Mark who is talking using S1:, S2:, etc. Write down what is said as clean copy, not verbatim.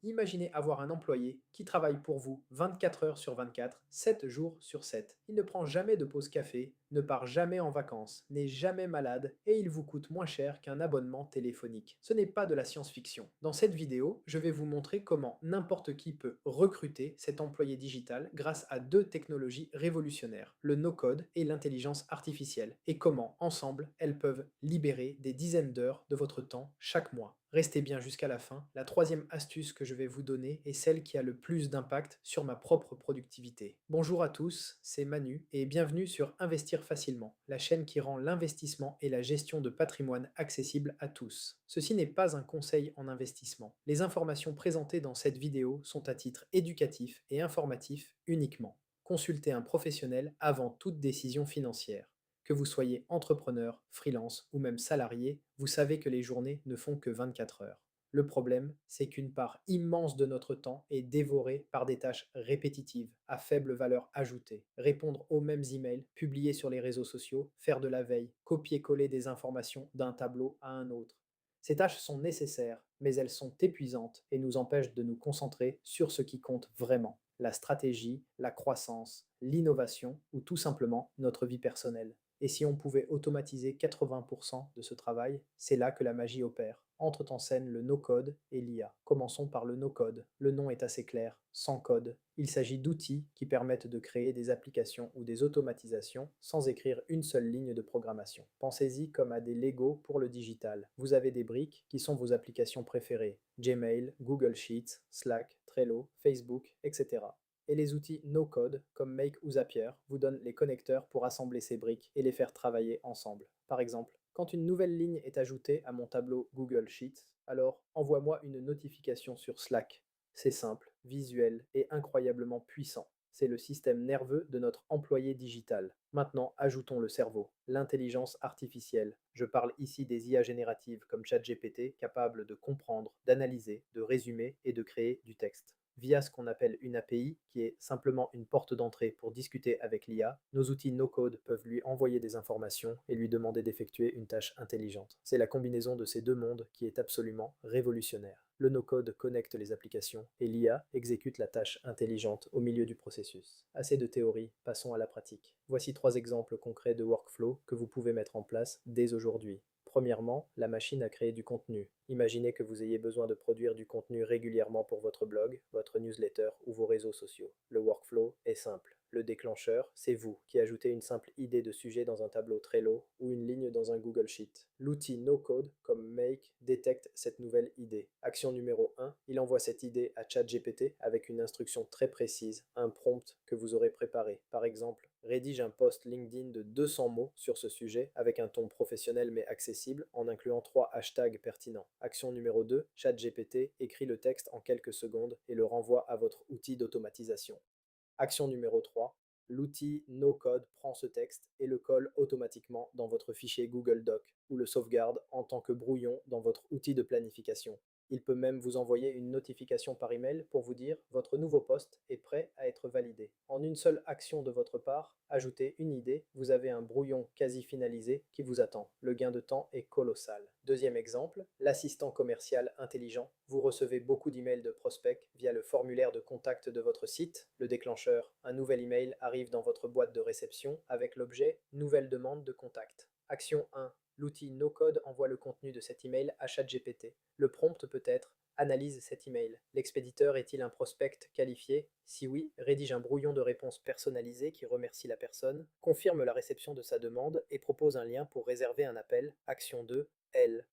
S1: Imaginez avoir un employé qui travaille pour vous 24 heures sur 24, 7 jours sur 7. Il ne prend jamais de pause café, ne part jamais en vacances, n'est jamais malade et il vous coûte moins cher qu'un abonnement téléphonique. Ce n'est pas de la science-fiction. Dans cette vidéo, je vais vous montrer comment n'importe qui peut recruter cet employé digital grâce à deux technologies révolutionnaires, le no-code et l'intelligence artificielle, et comment, ensemble, elles peuvent libérer des dizaines d'heures de votre temps chaque mois. Restez bien jusqu'à la fin. La troisième astuce que je vais vous donner est celle qui a le plus d'impact sur ma propre productivité. Bonjour à tous, c'est Manu et bienvenue sur Investir facilement, la chaîne qui rend l'investissement et la gestion de patrimoine accessibles à tous. Ceci n'est pas un conseil en investissement. Les informations présentées dans cette vidéo sont à titre éducatif et informatif uniquement. Consultez un professionnel avant toute décision financière. Que vous soyez entrepreneur, freelance ou même salarié, vous savez que les journées ne font que 24 heures. Le problème, c'est qu'une part immense de notre temps est dévorée par des tâches répétitives, à faible valeur ajoutée. Répondre aux mêmes emails, publier sur les réseaux sociaux, faire de la veille, copier-coller des informations d'un tableau à un autre. Ces tâches sont nécessaires, mais elles sont épuisantes et nous empêchent de nous concentrer sur ce qui compte vraiment, la stratégie, la croissance, l'innovation ou tout simplement notre vie personnelle. Et si on pouvait automatiser 80% de ce travail, c'est là que la magie opère. Entrent en scène le no-code et l'IA. Commençons par le no-code. Le nom est assez clair, sans code. Il s'agit d'outils qui permettent de créer des applications ou des automatisations sans écrire une seule ligne de programmation. Pensez-y comme à des Lego pour le digital. Vous avez des briques qui sont vos applications préférées. Gmail, Google Sheets, Slack, Trello, Facebook, etc. Et les outils no-code, comme Make ou Zapier, vous donnent les connecteurs pour assembler ces briques et les faire travailler ensemble. Par exemple, quand une nouvelle ligne est ajoutée à mon tableau Google Sheets, alors envoie-moi une notification sur Slack. C'est simple, visuel et incroyablement puissant. C'est le système nerveux de notre employé digital. Maintenant, ajoutons le cerveau, l'intelligence artificielle. Je parle ici des IA génératives comme ChatGPT, capables de comprendre, d'analyser, de résumer et de créer du texte. Via ce qu'on appelle une API, qui est simplement une porte d'entrée pour discuter avec l'IA, nos outils no-code peuvent lui envoyer des informations et lui demander d'effectuer une tâche intelligente. C'est la combinaison de ces deux mondes qui est absolument révolutionnaire. Le no-code connecte les applications et l'IA exécute la tâche intelligente au milieu du processus. Assez de théorie, passons à la pratique. Voici 3 exemples concrets de workflow que vous pouvez mettre en place dès aujourd'hui. Premièrement, la machine à créer du contenu. Imaginez que vous ayez besoin de produire du contenu régulièrement pour votre blog, votre newsletter ou vos réseaux sociaux. Le workflow est simple. Le déclencheur, c'est vous qui ajoutez une simple idée de sujet dans un tableau Trello ou une ligne dans un Google Sheet. L'outil no-code comme Make détecte cette nouvelle idée. Action numéro 1, il envoie cette idée à ChatGPT avec une instruction très précise, un prompt que vous aurez préparé. Par exemple, rédige un post LinkedIn de 200 mots sur ce sujet avec un ton professionnel mais accessible en incluant 3 hashtags pertinents. Action numéro 2, ChatGPT écrit le texte en quelques secondes et le renvoie à votre outil d'automatisation. Action numéro 3, l'outil no-code prend ce texte et le colle automatiquement dans votre fichier Google Doc ou le sauvegarde en tant que brouillon dans votre outil de planification. Il peut même vous envoyer une notification par email pour vous dire votre nouveau poste est prêt à être validé. En une seule action de votre part, ajoutez une idée, vous avez un brouillon quasi finalisé qui vous attend. Le gain de temps est colossal. Deuxième exemple, l'assistant commercial intelligent. Vous recevez beaucoup d'emails de prospects via le formulaire de contact de votre site, le déclencheur. Un nouvel email arrive dans votre boîte de réception avec l'objet Nouvelle demande de contact. Action 1. L'outil no-code envoie le contenu de cet email à ChatGPT. Le prompt peut être analyse cet email. L'expéditeur est-il un prospect qualifié? Si oui, rédige un brouillon de réponse personnalisé qui remercie la personne, confirme la réception de sa demande et propose un lien pour réserver un appel. Action 2. L.